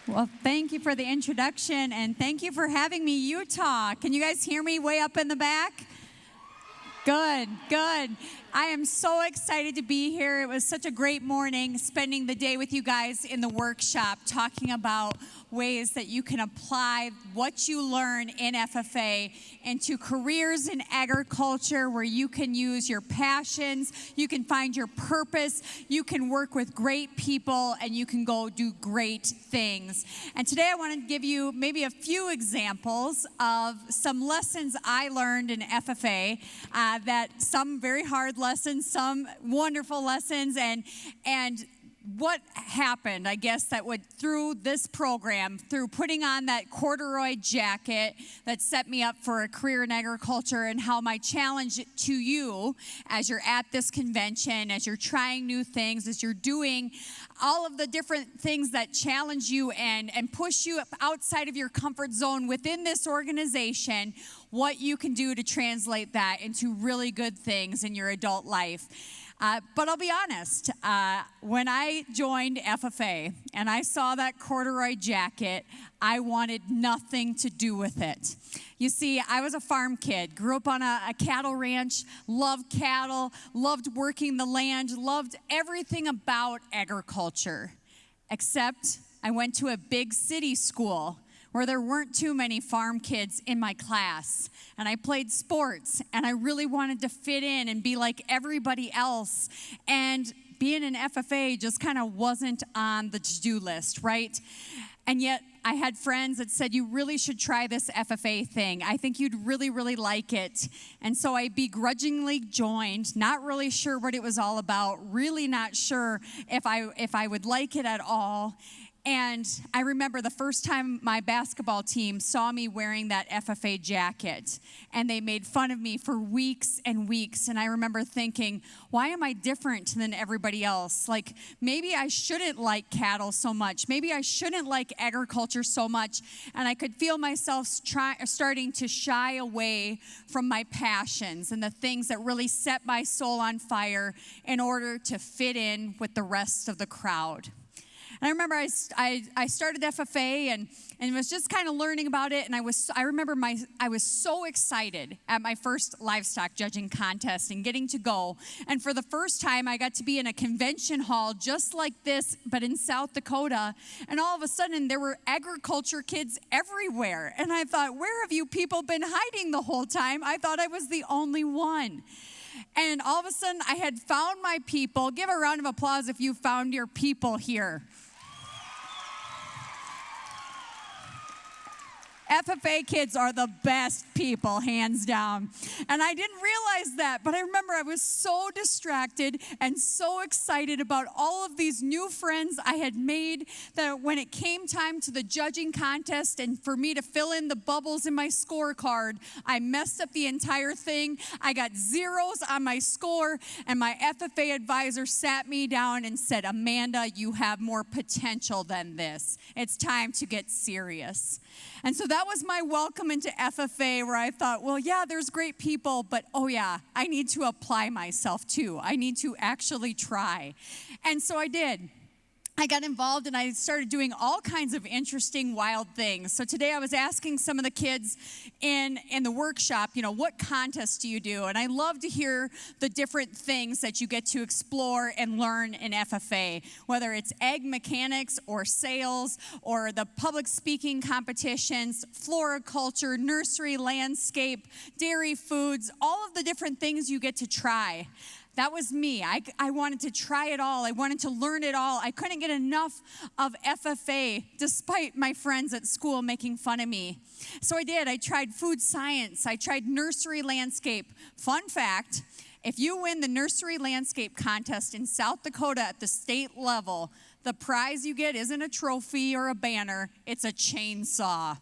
Well, thank you for the introduction, and thank you for having me, Utah. Can you guys hear me way up in the back? Good, good. I am so excited to be here. It was such a great morning spending the day with you guys in the workshop talking about ways that you can apply what you learn in FFA into careers in agriculture where you can use your passions, you can find your purpose, you can work with great people, and you can go do great things. And today I want to give you maybe a few examples of some lessons I learned in FFA, that some very hard lessons, some wonderful lessons, and what happened, I guess, that would through this program, through putting on that corduroy jacket that set me up for a career in agriculture, and how my challenge to you as you're at this convention, as you're trying new things, as you're doing all of the different things that challenge you and push you outside of your comfort zone within this organization, what you can do to translate that into really good things in your adult life. But I'll be honest, when I joined FFA and I saw that corduroy jacket, I wanted nothing to do with it. You see, I was a farm kid, grew up on a cattle ranch, loved cattle, loved working the land, loved everything about agriculture, except I went to a big city school where there weren't too many farm kids in my class. And I played sports, and I really wanted to fit in and be like everybody else. And being an FFA just kind of wasn't on the to-do list, right? And yet I had friends that said, you really should try this FFA thing. I think you'd really, really like it. And so I begrudgingly joined, not really sure what it was all about, really not sure if I would like it at all. And I remember the first time my basketball team saw me wearing that FFA jacket, and they made fun of me for weeks and weeks. And I remember thinking, why am I different than everybody else? Like, maybe I shouldn't like cattle so much. Maybe I shouldn't like agriculture so much. And I could feel myself starting to shy away from my passions and the things that really set my soul on fire in order to fit in with the rest of the crowd. And I remember I started FFA and was just kind of learning about it. And I remember I was so excited at my first livestock judging contest and getting to go. And for the first time, I got to be in a convention hall just like this, but in South Dakota. And all of a sudden, there were agriculture kids everywhere. And I thought, where have you people been hiding the whole time? I thought I was the only one. And all of a sudden, I had found my people. Give a round of applause if you found your people here. FFA kids are the best people, hands down. And I didn't realize that, but I remember I was so distracted and so excited about all of these new friends I had made that when it came time to the judging contest and for me to fill in the bubbles in my scorecard, I messed up the entire thing. I got zeros on my score, and my FFA advisor sat me down and said, Amanda, you have more potential than this. It's time to get serious. And so that was my welcome into FFA, where I thought, well, yeah, there's great people, but oh yeah, I need to apply myself too. I need to actually try. And so I did. I got involved and I started doing all kinds of interesting, wild things. So today I was asking some of the kids in the workshop, what contests do you do? And I love to hear the different things that you get to explore and learn in FFA, whether it's ag mechanics or sales or the public speaking competitions, floriculture, nursery, landscape, dairy foods, all of the different things you get to try. That was me. I wanted to try it all. I wanted to learn it all. I couldn't get enough of FFA despite my friends at school making fun of me. So I did. I tried food science. I tried nursery landscape. Fun fact, if you win the nursery landscape contest in South Dakota at the state level, the prize you get isn't a trophy or a banner. It's a chainsaw.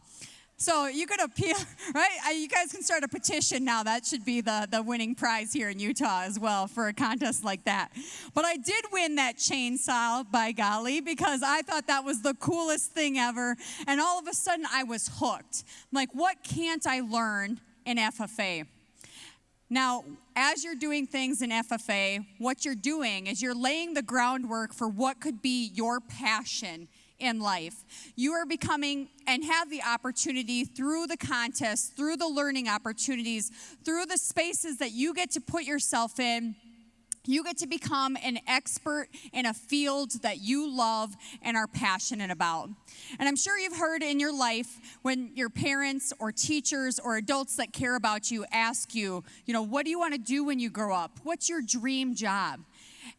So you could appeal, right? You guys can start a petition now. That should be the winning prize here in Utah as well for a contest like that. But I did win that chainsaw, by golly, because I thought that was the coolest thing ever. And all of a sudden, I was hooked. I'm like, what can't I learn in FFA? Now, as you're doing things in FFA, what you're doing is you're laying the groundwork for what could be your passion in life. You are becoming and have the opportunity through the contests, through the learning opportunities, through the spaces that you get to put yourself in. You get to become an expert in a field that you love and are passionate about. And I'm sure you've heard in your life when your parents or teachers or adults that care about you ask you, what do you want to do when you grow up? What's your dream job?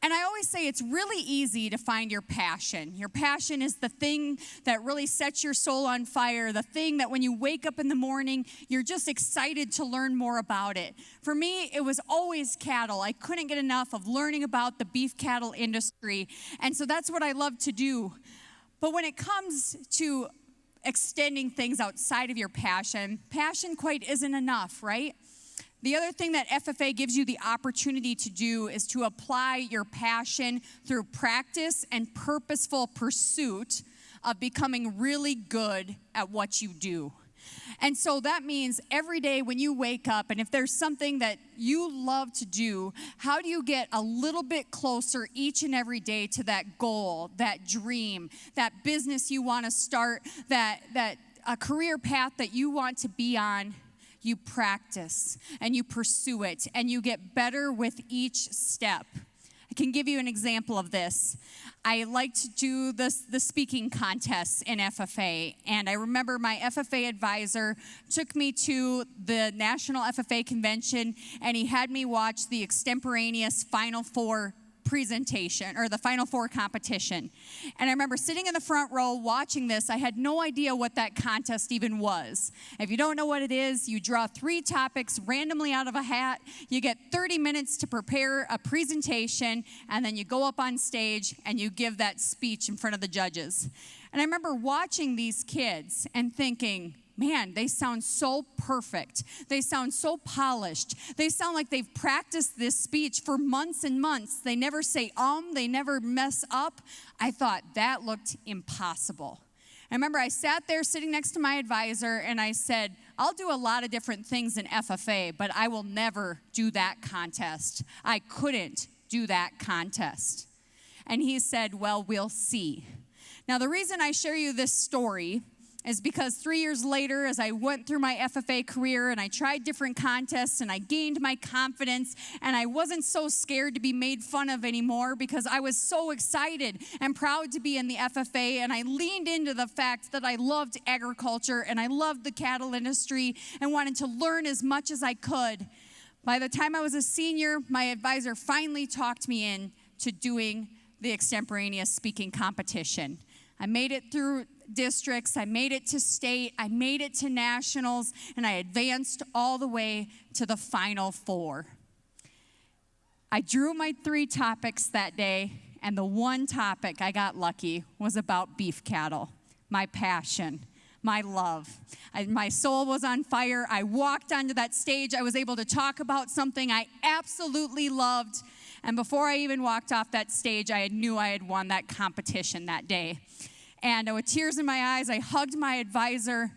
And I always say it's really easy to find your passion. Your passion is the thing that really sets your soul on fire, the thing that when you wake up in the morning, you're just excited to learn more about it. For me, it was always cattle. I couldn't get enough of learning about the beef cattle industry, and so that's what I love to do. But when it comes to extending things outside of your passion quite isn't enough, right? The other thing that FFA gives you the opportunity to do is to apply your passion through practice and purposeful pursuit of becoming really good at what you do. And so that means every day when you wake up, and if there's something that you love to do, how do you get a little bit closer each and every day to that goal, that dream, that business you want to start, that a career path that you want to be on? You practice and you pursue it and you get better with each step. I can give you an example of this. I like to do the speaking contests in FFA, and I remember my FFA advisor took me to the National FFA Convention, and he had me watch the extemporaneous Final Four presentation, or the Final Four competition. And I remember sitting in the front row watching this. I had no idea what that contest even was. If you don't know what it is, you draw 3 topics randomly out of a hat. You get 30 minutes to prepare a presentation, and then you go up on stage and you give that speech in front of the judges. And I remember watching these kids and thinking, man, they sound so perfect. They sound so polished. They sound like they've practiced this speech for months and months. They never say they never mess up. I thought that looked impossible. I remember I sat there sitting next to my advisor and I said, I'll do a lot of different things in FFA, but I will never do that contest. I couldn't do that contest. And he said, well, we'll see. Now, the reason I share you this story is because 3 years later, as I went through my FFA career and I tried different contests and I gained my confidence and I wasn't so scared to be made fun of anymore because I was so excited and proud to be in the FFA, and I leaned into the fact that I loved agriculture and I loved the cattle industry and wanted to learn as much as I could. By the time I was a senior, my advisor finally talked me in to doing the extemporaneous speaking competition. I made it through districts, I made it to state, I made it to nationals, and I advanced all the way to the Final Four. I drew my 3 topics that day, and the one topic I got lucky was about beef cattle, my passion, my love. My soul was on fire. I walked onto that stage. I was able to talk about something I absolutely loved. And before I even walked off that stage, I knew I had won that competition that day. And with tears in my eyes, I hugged my advisor.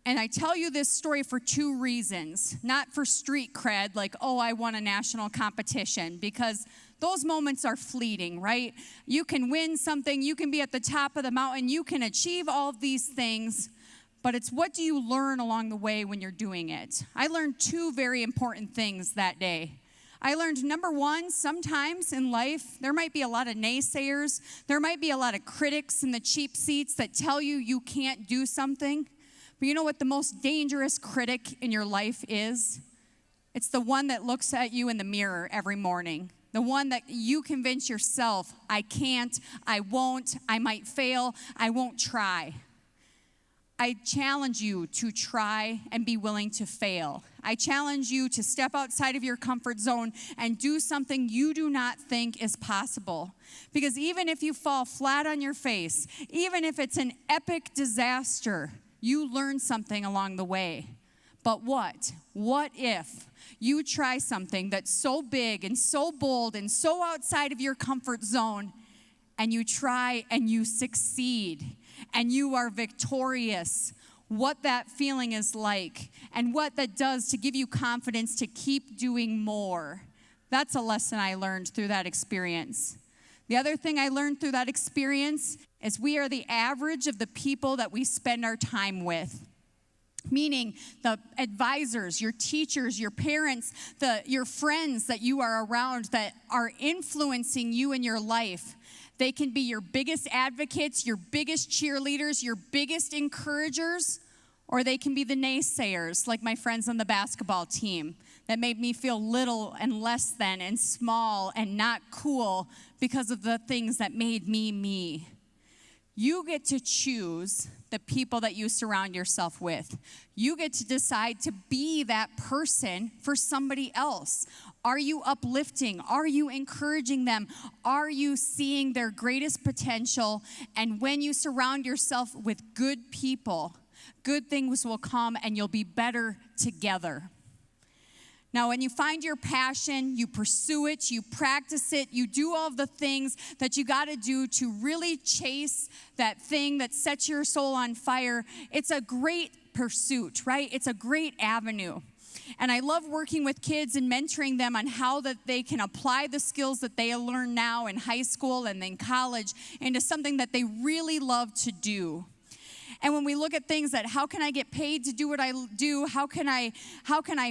And I tell you this story for 2 reasons. Not for street cred, like, oh, I won a national competition, because those moments are fleeting, right? You can win something, you can be at the top of the mountain, you can achieve all of these things, but it's what do you learn along the way when you're doing it? I learned 2 very important things that day. I learned, number 1, sometimes in life, there might be a lot of naysayers. There might be a lot of critics in the cheap seats that tell you you can't do something. But you know what the most dangerous critic in your life is? It's the one that looks at you in the mirror every morning. The one that you convince yourself, I can't, I won't, I might fail, I won't try. I challenge you to try and be willing to fail. I challenge you to step outside of your comfort zone and do something you do not think is possible. Because even if you fall flat on your face, even if it's an epic disaster, you learn something along the way. But what? What if you try something that's so big and so bold and so outside of your comfort zone, and you try and you succeed and you are victorious? What that feeling is like and what that does to give you confidence to keep doing more. That's a lesson I learned through that experience. The other thing I learned through that experience is we are the average of the people that we spend our time with. Meaning the advisors, your teachers, your parents, your friends that you are around that are influencing you in your life. They can be your biggest advocates, your biggest cheerleaders, your biggest encouragers, or they can be the naysayers, like my friends on the basketball team, that made me feel little and less than and small and not cool because of the things that made me me. You get to choose the people that you surround yourself with. You get to decide to be that person for somebody else. Are you uplifting? Are you encouraging them? Are you seeing their greatest potential? And when you surround yourself with good people, good things will come and you'll be better together. Now, when you find your passion, you pursue it, you practice it, you do all of the things that you got to do to really chase that thing that sets your soul on fire. It's a great pursuit, right? It's a great avenue. And I love working with kids and mentoring them on how that they can apply the skills that they learn now in high school and then college into something that they really love to do. And when we look at things that how can I get paid to do what I do? How can I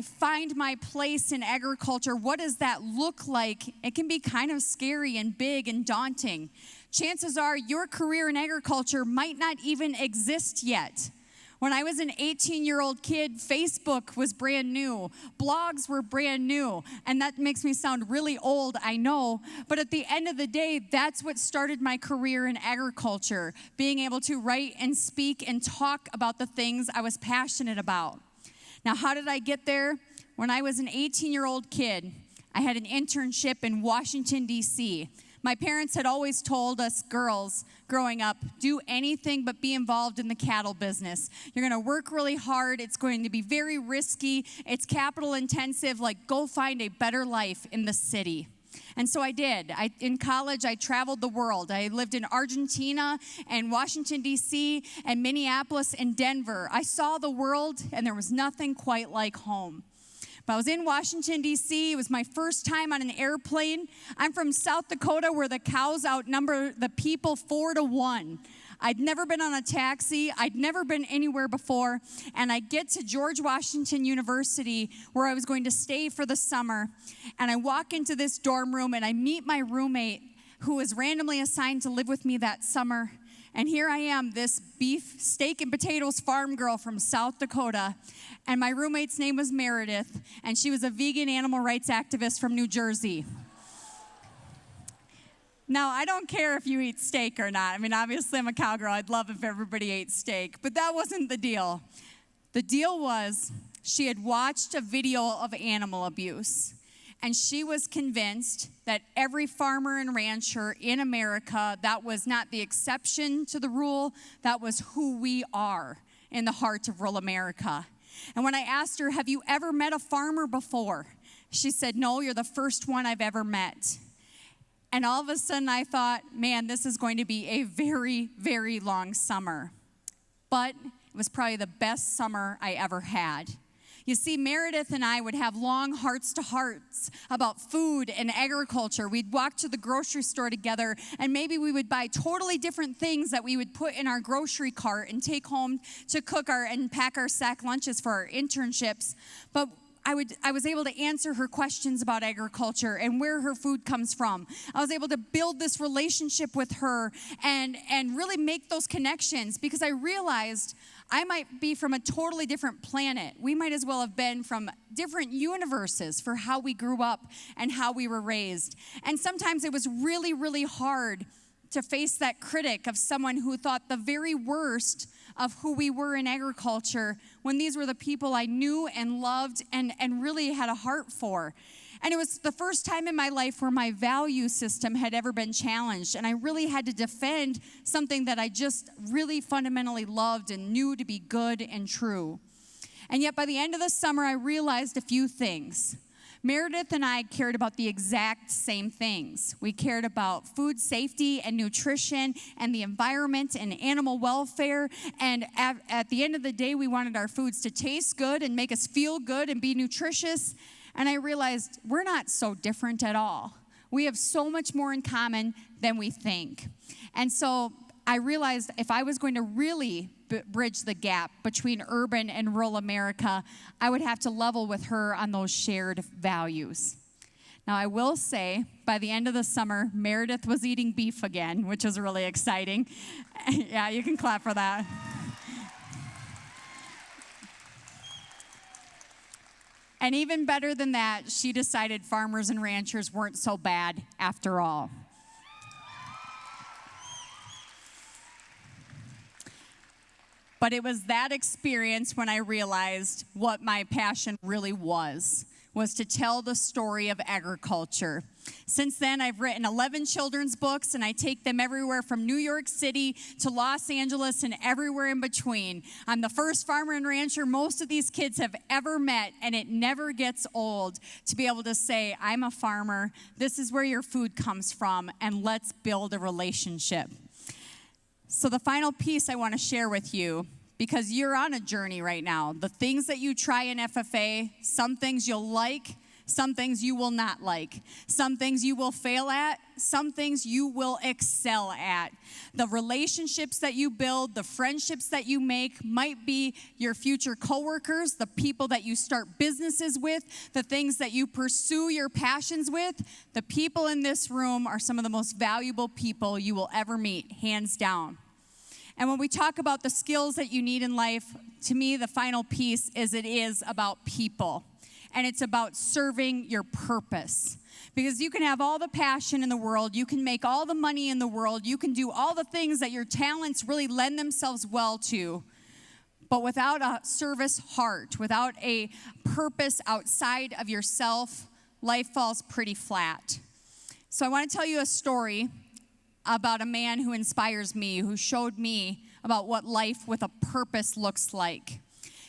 find my place in agriculture? What does that look like? It can be kind of scary and big and daunting. Chances are your career in agriculture might not even exist yet. When I was an 18-year-old kid, Facebook was brand new. Blogs were brand new. And that makes me sound really old, I know. But at the end of the day, that's what started my career in agriculture, being able to write and speak and talk about the things I was passionate about. Now, how did I get there? When I was an 18-year-old kid, I had an internship in Washington, D.C. My parents had always told us girls growing up, do anything but be involved in the cattle business. You're going to work really hard. It's going to be very risky. It's capital intensive. Like, go find a better life in the city. And so I did. In college, I traveled the world. I lived in Argentina and Washington, D.C., and Minneapolis and Denver. I saw the world, and there was nothing quite like home. But I was in Washington, D.C. It was my first time on an airplane. I'm from South Dakota, where the cows outnumber the people 4-1. I'd never been on a taxi. I'd never been anywhere before. And I get to George Washington University, where I was going to stay for the summer. And I walk into this dorm room, and I meet my roommate, who was randomly assigned to live with me that summer. And here I am, this beef, steak, and potatoes farm girl from South Dakota. And my roommate's name was Meredith, and she was a vegan animal rights activist from New Jersey. Now, I don't care if you eat steak or not. I mean, obviously, I'm a cowgirl. I'd love if everybody ate steak. But that wasn't the deal. The deal was she had watched a video of animal abuse. And she was convinced that every farmer and rancher in America, that was not the exception to the rule, that was who we are in the heart of rural America. And when I asked her, have you ever met a farmer before? She said, no, you're the first one I've ever met. And all of a sudden I thought, man, this is going to be a very, very long summer. But it was probably the best summer I ever had. You see, Meredith and I would have long hearts-to-hearts about food and agriculture. We'd walk to the grocery store together, and maybe we would buy totally different things that we would put in our grocery cart and take home to cook and pack our sack lunches for our internships. But I was able to answer her questions about agriculture and where her food comes from. I was able to build this relationship with her and really make those connections, because I realized I might be from a totally different planet. We might as well have been from different universes for how we grew up and how we were raised. And sometimes it was really, really hard to face that critic of someone who thought the very worst of who we were in agriculture, when these were the people I knew and loved and really had a heart for. And it was the first time in my life where my value system had ever been challenged, and I really had to defend something that I just really fundamentally loved and knew to be good and true. And yet by the end of the summer, I realized a few things. Meredith and I cared about the exact same things. We cared about food safety and nutrition and the environment and animal welfare. And at the end of the day, we wanted our foods to taste good and make us feel good and be nutritious. And I realized we're not so different at all. We have so much more in common than we think. And so I realized if I was going to really bridge the gap between urban and rural America, I would have to level with her on those shared values. Now, I will say, by the end of the summer, Meredith was eating beef again, which was really exciting. Yeah, you can clap for that. And even better than that, she decided farmers and ranchers weren't so bad after all. But it was that experience when I realized what my passion really was to tell the story of agriculture. Since then, I've written 11 children's books, and I take them everywhere from New York City to Los Angeles and everywhere in between. I'm the first farmer and rancher most of these kids have ever met, and it never gets old to be able to say, I'm a farmer, this is where your food comes from, and let's build a relationship. So the final piece I want to share with you, because you're on a journey right now. The things that you try in FFA, some things you'll like, some things you will not like. Some things you will fail at, some things you will excel at. The relationships that you build, the friendships that you make might be your future coworkers, the people that you start businesses with, the things that you pursue your passions with. The people in this room are some of the most valuable people you will ever meet, hands down. And when we talk about the skills that you need in life, to me, the final piece is it is about people. And it's about serving your purpose. Because you can have all the passion in the world, you can make all the money in the world, you can do all the things that your talents really lend themselves well to. But without a service heart, without a purpose outside of yourself, life falls pretty flat. So I want to tell you a story about a man who inspires me, who showed me about what life with a purpose looks like.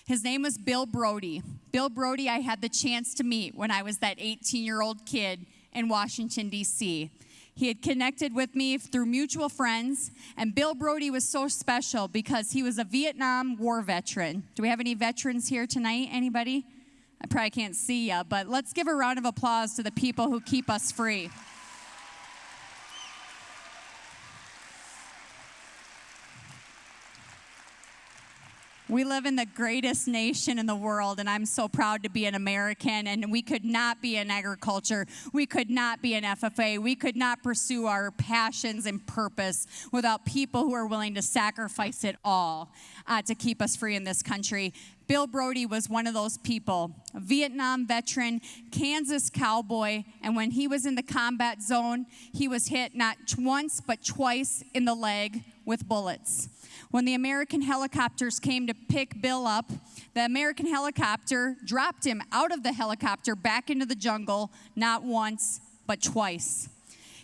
His name was Bill Brody. Bill Brody I had the chance to meet when I was that 18-year-old kid in Washington, D.C. He had connected with me through mutual friends, and Bill Brody was so special because he was a Vietnam War veteran. Do we have any veterans here tonight? Anybody? I probably can't see you, but let's give a round of applause to the people who keep us free. We live in the greatest nation in the world, and I'm so proud to be an American, and we could not be in agriculture. We could not be in FFA. We could not pursue our passions and purpose without people who are willing to sacrifice it all to keep us free in this country. Bill Brody was one of those people, a Vietnam veteran, Kansas cowboy, and when he was in the combat zone, he was hit not once but twice in the leg with bullets. When the American helicopters came to pick Bill up, the American helicopter dropped him out of the helicopter back into the jungle, not once, but twice.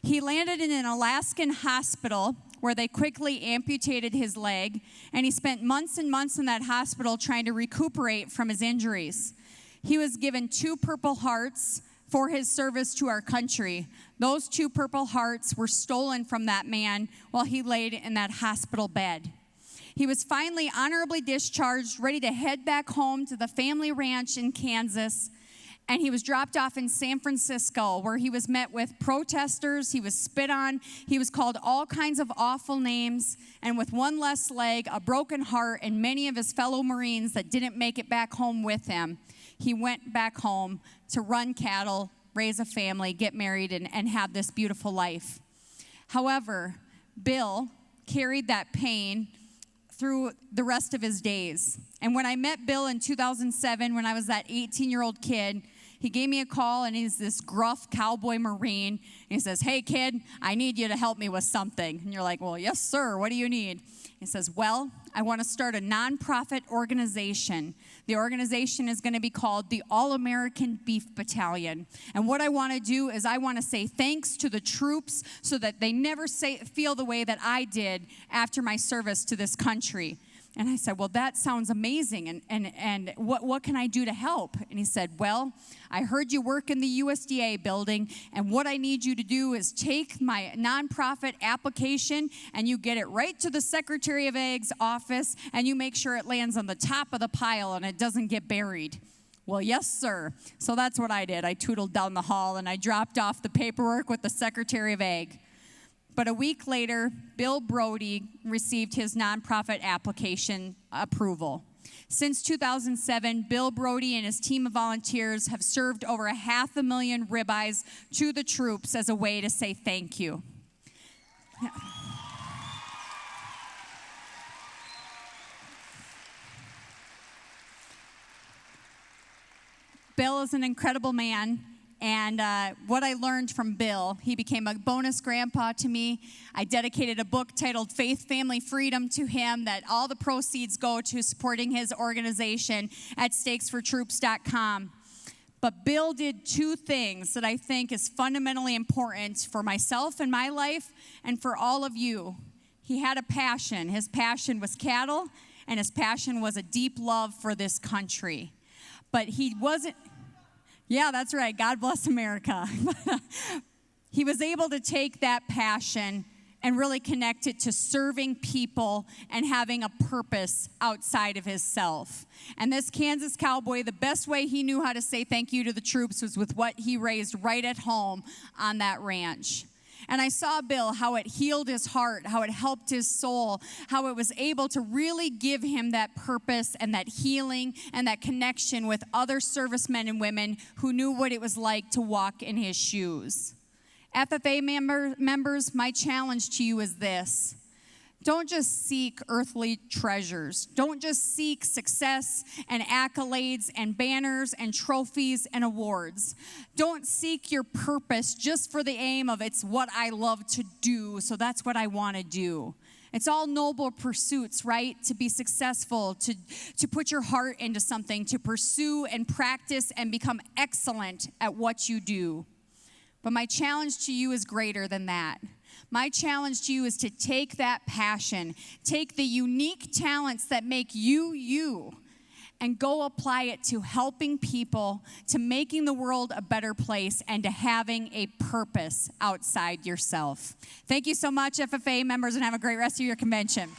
He landed in an Alaskan hospital where they quickly amputated his leg, and he spent months and months in that hospital trying to recuperate from his injuries. He was given 2 Purple Hearts for his service to our country. Those 2 Purple Hearts were stolen from that man while he laid in that hospital bed. He was finally honorably discharged, ready to head back home to the family ranch in Kansas, and he was dropped off in San Francisco, where he was met with protesters, he was spit on, he was called all kinds of awful names, and with one less leg, a broken heart, and many of his fellow Marines that didn't make it back home with him, he went back home to run cattle, raise a family, get married, and have this beautiful life. However, Bill carried that pain through the rest of his days. And when I met Bill in 2007, when I was that 18-year-old kid, he gave me a call, and he's this gruff cowboy Marine. And he says, "Hey, kid, I need you to help me with something." And you're like, "Well, yes, sir. What do you need?" He says, "Well, I want to start a nonprofit organization. The organization is going to be called the All-American Beef Battalion. And what I want to do is I want to say thanks to the troops so that they never feel the way that I did after my service to this country." And I said, "Well, that sounds amazing. And what can I do to help?" And he said, "Well, I heard you work in the USDA building, and what I need you to do is take my nonprofit application and you get it right to the Secretary of Ag's office, and you make sure it lands on the top of the pile and it doesn't get buried." Well, yes, sir. So that's what I did. I tootled down the hall and I dropped off the paperwork with the Secretary of Ag. But a week later, Bill Brody received his nonprofit application approval. Since 2007, Bill Brody and his team of volunteers have served over 500,000 ribeyes to the troops as a way to say thank you. Yeah. Bill is an incredible man, and what I learned from Bill, he became a bonus grandpa to me. I dedicated a book titled Faith, Family, Freedom to him that all the proceeds go to supporting his organization at stakesfortroops.com. But Bill did two things that I think is fundamentally important for myself and my life and for all of you. He had a passion. His passion was cattle, and his passion was a deep love for this country. But he wasn't, yeah, that's right, God bless America. He was able to take that passion and really connect it to serving people and having a purpose outside of himself. And this Kansas cowboy, the best way he knew how to say thank you to the troops was with what he raised right at home on that ranch. And I saw Bill, how it healed his heart, how it helped his soul, how it was able to really give him that purpose and that healing and that connection with other servicemen and women who knew what it was like to walk in his shoes. FFA members, my challenge to you is this. Don't just seek earthly treasures. Don't just seek success and accolades and banners and trophies and awards. Don't seek your purpose just for the aim of it's what I love to do, so that's what I want to do. It's all noble pursuits, right? To be successful, to put your heart into something, to pursue and practice and become excellent at what you do. But my challenge to you is greater than that. My challenge to you is to take that passion, take the unique talents that make you, you, and go apply it to helping people, to making the world a better place, and to having a purpose outside yourself. Thank you so much, FFA members, and have a great rest of your convention.